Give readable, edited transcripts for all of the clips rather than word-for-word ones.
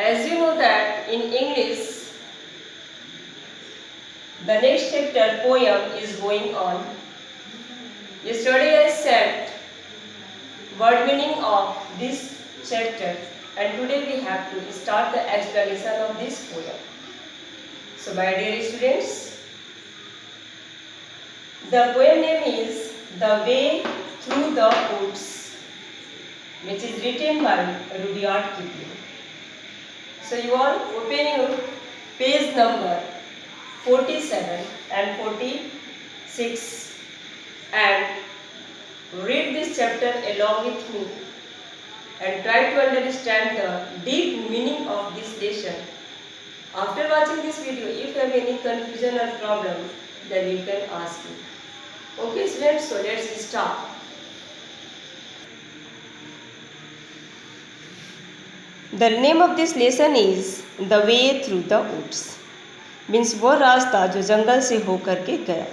As you know that in English, the next chapter poem is going on. Yesterday I said word meaning of this chapter, and today we have to start the explanation of this poem. So my dear students, the poem name is The Way Through the Woods, which is written by Rudyard Kipling. So you are opening page number 47 and 46 and read this chapter along with me and try to understand the deep meaning of this lesson. After watching this video, if you have any confusion or problem, then you can ask me. Okay students, so let's start. The name of this lesson is The Way Through the Woods. Means वो रास्ता जो जंगल से होकर के गया।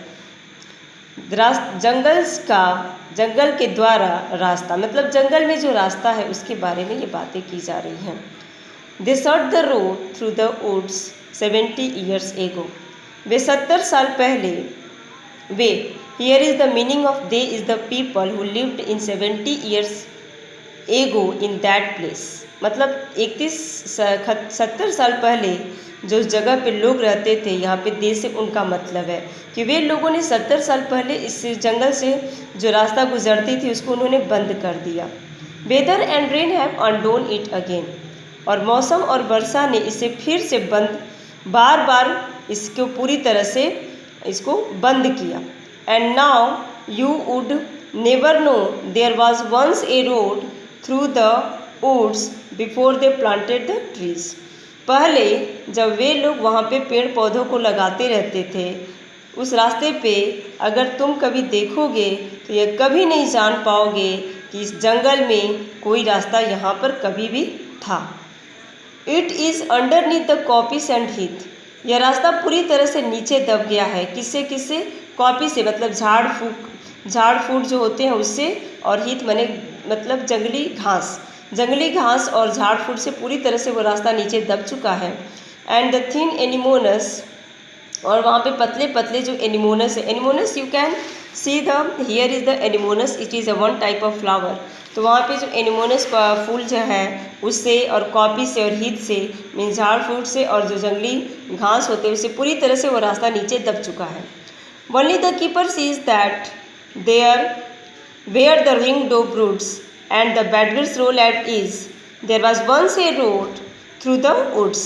जंगल के द्वारा रास्ता मतलब जंगल में जो रास्ता है उसके बारे में ये बातें की जा रही हैं। They search the road through the woods 70 years ago. वे 70 साल पहले वे here is the meaning of they is the people who lived in 70 years ago in that place. मतलब 70 साल पहले जो जगह पे लोग रहते थे, यहाँ पे दे से उनका मतलब है कि वे लोगों ने 70 साल पहले इस जंगल से जो रास्ता गुजरती थी उसको उन्होंने बंद कर दिया। Weather and rain have undone it again, और मौसम और वर्षा ने इसे फिर से बार बार इसको पूरी तरह से इसको बंद किया। And now you would never know there was once a road through the woods before they planted the trees. पहले जब वे लोग वहाँ पे पेड़ पौधों को लगाते रहते थे, उस रास्ते पे अगर तुम कभी देखोगे तो ये कभी नहीं जान पाओगे कि इस जंगल में कोई रास्ता यहाँ पर कभी भी था। It is underneath the copies and Heath, यह रास्ता पूरी तरह से नीचे दब गया है। किससे कॉपी से मतलब झाड़ फूट जो होते हैं उससे, और हीथ मतलब जंगली घास और झाड़ फूट से पूरी तरह से वो रास्ता नीचे दब चुका है। एंड द थिन एनिमोनस, और वहाँ पे पतले पतले जो एनिमोनस है, एनिमोनस you can see the here is the एनिमोनस, it is a one type of flower. तो वहाँ पे जो एनिमोनस का फूल जो है उससे और कॉपी से और हीथ से मीन झाड़ फूट से और जो जंगली घास होते हैं उससे पूरी तरह से वो रास्ता नीचे दब चुका है। Only the keeper sees that there where the ring dove broods and the badgers roll at ease. There was once a road through the woods.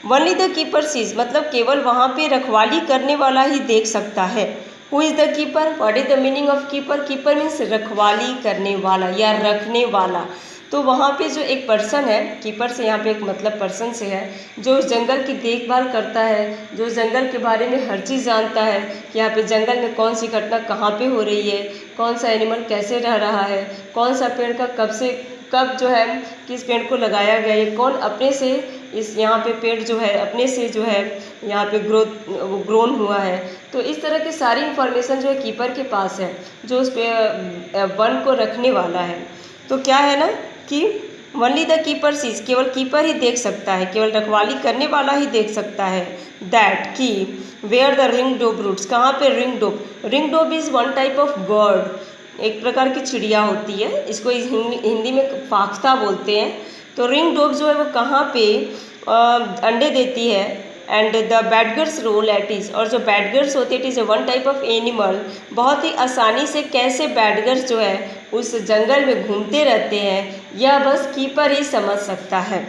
Only the keeper sees, मतलब केवल वहाँ पे रखवाली करने वाला ही देख सकता है। Who is the keeper? What is the meaning of keeper? Keeper means रखवाली करने वाला या रखने वाला। तो वहाँ पे जो एक पर्सन है, कीपर से यहाँ पे एक मतलब पर्सन से है, जो उस जंगल की देखभाल करता है, जो जंगल के बारे में हर चीज़ जानता है कि यहाँ पे जंगल में कौन सी घटना कहाँ पे हो रही है, कौन सा एनिमल कैसे रह रहा है, कौन सा पेड़ का कब जो है किस पेड़ को लगाया गया है, कौन अपने से इस यहाँ पे पेड़ जो है अपने से जो है यहाँ पे ग्रोन हुआ है। तो इस तरह की सारी इंफॉर्मेशन जो है कीपर के पास है, जो उस वन को रखने वाला है। तो क्या है ना कि ओनली द कीपर सीज, केवल कीपर ही देख सकता है, केवल रखवाली करने वाला ही देख सकता है। दैट कि where the ring dove roosts, कहाँ पे ring dove is one type of bird, एक प्रकार की चिड़िया होती है, इसको हिंदी में फाख्ता बोलते हैं। तो रिंग डोब जो है वो कहाँ पे अंडे देती है। And the badgers roll at ease, और जो बैडगर्स होते हैं it is a one type of animal, बहुत ही आसानी से कैसे बैडगर्स जो है उस जंगल में घूमते रहते हैं यह बस कीपर ही समझ सकता है।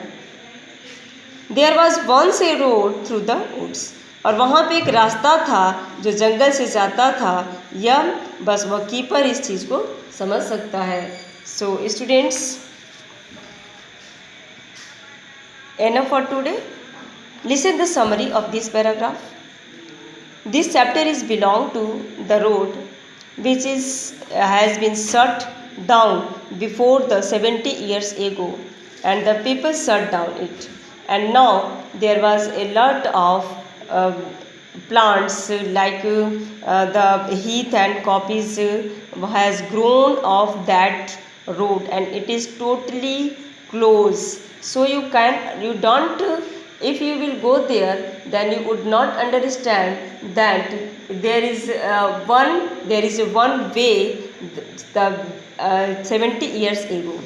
There was once a road through the woods, और वहाँ पे एक रास्ता था जो जंगल से जाता था, यह बस वह कीपर इस चीज़ को समझ सकता है। So students, enough for today. Listen the summary of this paragraph. This chapter is belong to the road which has been shut down before the 70 years ago, and the people shut down it. And now there was a lot of plants like the heath and coppice has grown off that road, and it is totally close, so you don't, if you will go there, then you would not understand that there is one way, the 70 years ago,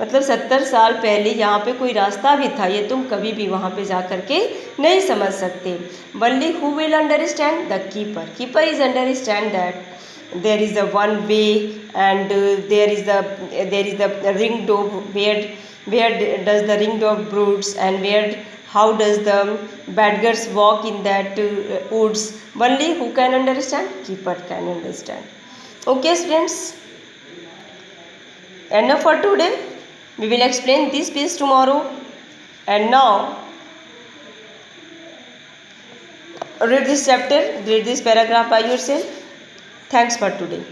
मतलब 70 साल पहले यहाँ पे कोई रास्ता भी था, ये तुम कभी भी वहाँ पे जा कर के नहीं समझ सकते. Only who will understand? The keeper. Keeper is understand that there is a one way, and there is the ring dove, where does the ring dove broods, and how does the badgers walk in that woods. Only who can understand? Keeper can understand. Okay students, enough for today. We will explain this piece tomorrow. And now read this chapter, read this paragraph by yourself. Thanks for today.